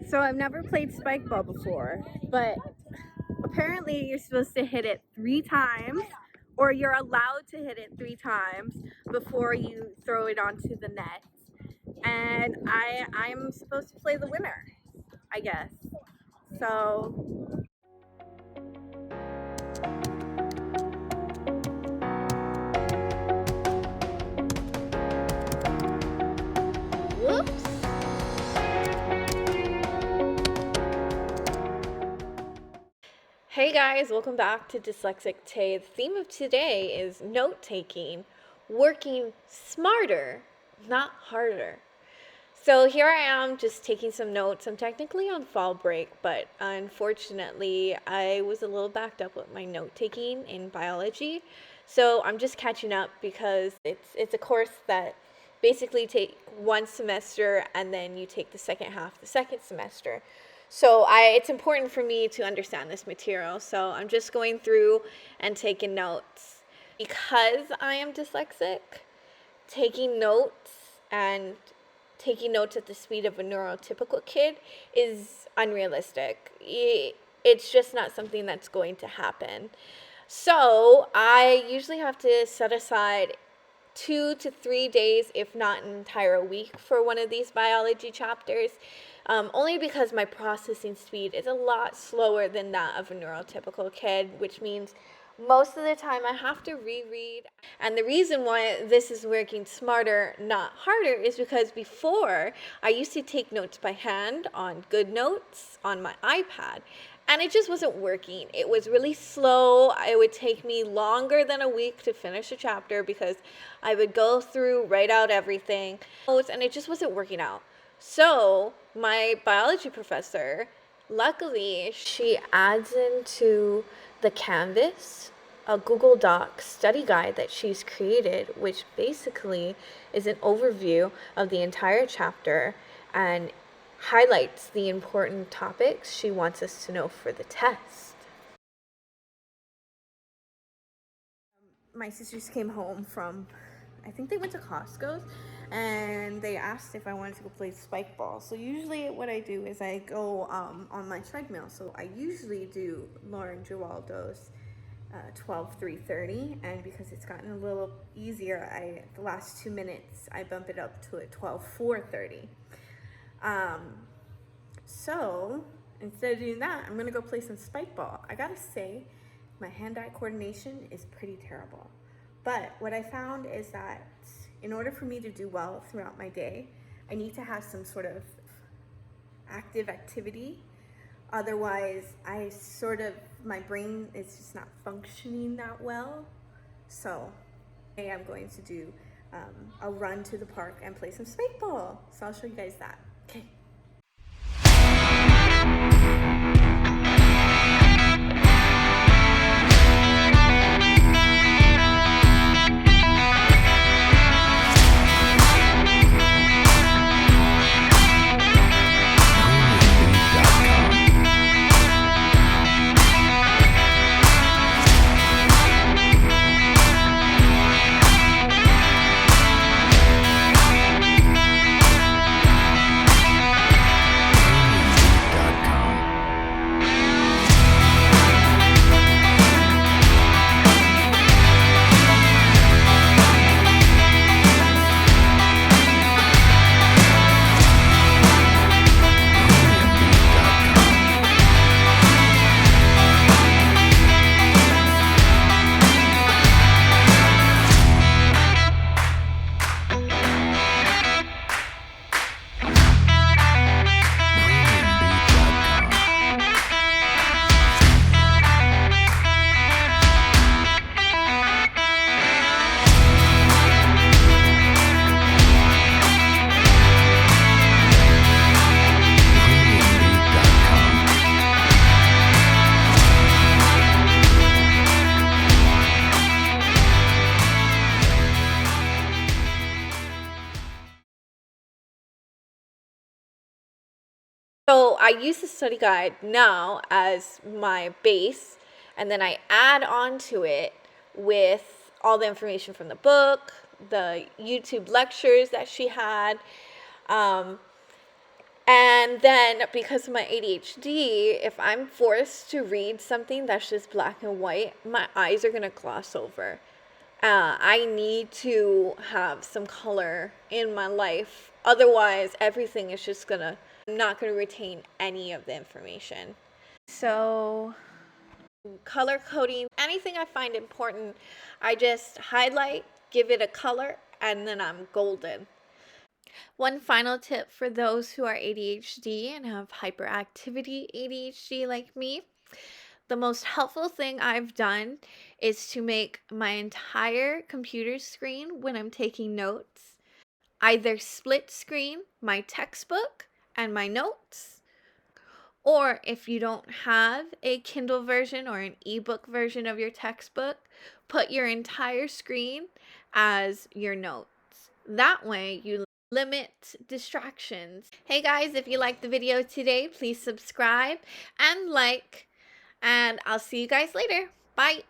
So I've never played Spikeball before, but apparently you're supposed to hit it 3 times, or you're allowed to hit it 3 times before you throw it onto the net. And I'm supposed to play the winner, I guess. So whoops. Hey guys, welcome back to Dyslexic Tay. The theme of today is note-taking, working smarter, not harder. So here I am just taking some notes. I'm technically on fall break, but unfortunately I was a little backed up with my note-taking in biology. So I'm just catching up because it's a course that basically take one semester and then you take the second half the second semester. So it's important for me to understand this material. So I'm just going through and taking notes. Because I am dyslexic, taking notes at the speed of a neurotypical kid is unrealistic. It's just not something that's going to happen. So I usually have to set aside 2 to 3 days, if not an entire week, for one of these biology chapters, only because my processing speed is a lot slower than that of a neurotypical kid, which means most of the time I have to reread. And the reason why this is working smarter, not harder, is because before I used to take notes by hand on GoodNotes on my iPad. And it just wasn't working. It was really slow. It would take me longer than a week to finish a chapter because I would go through, write out everything, and it just wasn't working out. So my biology professor, luckily, she adds into the Canvas a Google Doc study guide that she's created, which basically is an overview of the entire chapter and highlights the important topics she wants us to know for the test. My sisters came home from, I think they went to Costco's, and they asked if I wanted to go play Spikeball. So usually what I do is I go on my treadmill. So I usually do Lauren Giraldo's 12:3:30, and because it's gotten a little easier, the last 2 minutes I bump it up to a 12:4:30. So instead of doing that, I'm gonna go play some Spikeball. I gotta say, my hand-eye coordination is pretty terrible. But what I found is that in order for me to do well throughout my day, I need to have some sort of active activity. Otherwise, my brain is just not functioning that well. So today I'm going to do a run to the park and play some Spikeball. So I'll show you guys that. Okay. So I use the study guide now as my base, and then I add on to it with all the information from the book, the YouTube lectures that she had, And then because of my ADHD, if I'm forced to read something that's just black and white, my eyes are going to gloss over. I need to have some color in my life. Otherwise, everything is just gonna, I'm not gonna retain any of the information. So, color coding, anything I find important, I just highlight, give it a color, and then I'm golden. One final tip for those who are ADHD and have hyperactivity ADHD like me. The most helpful thing I've done is to make my entire computer screen when I'm taking notes either split screen my textbook and my notes, or if you don't have a Kindle version or an ebook version of your textbook, put your entire screen as your notes. That way you limit distractions. Hey guys, if you liked the video today, please subscribe and like, and I'll see you guys later. Bye.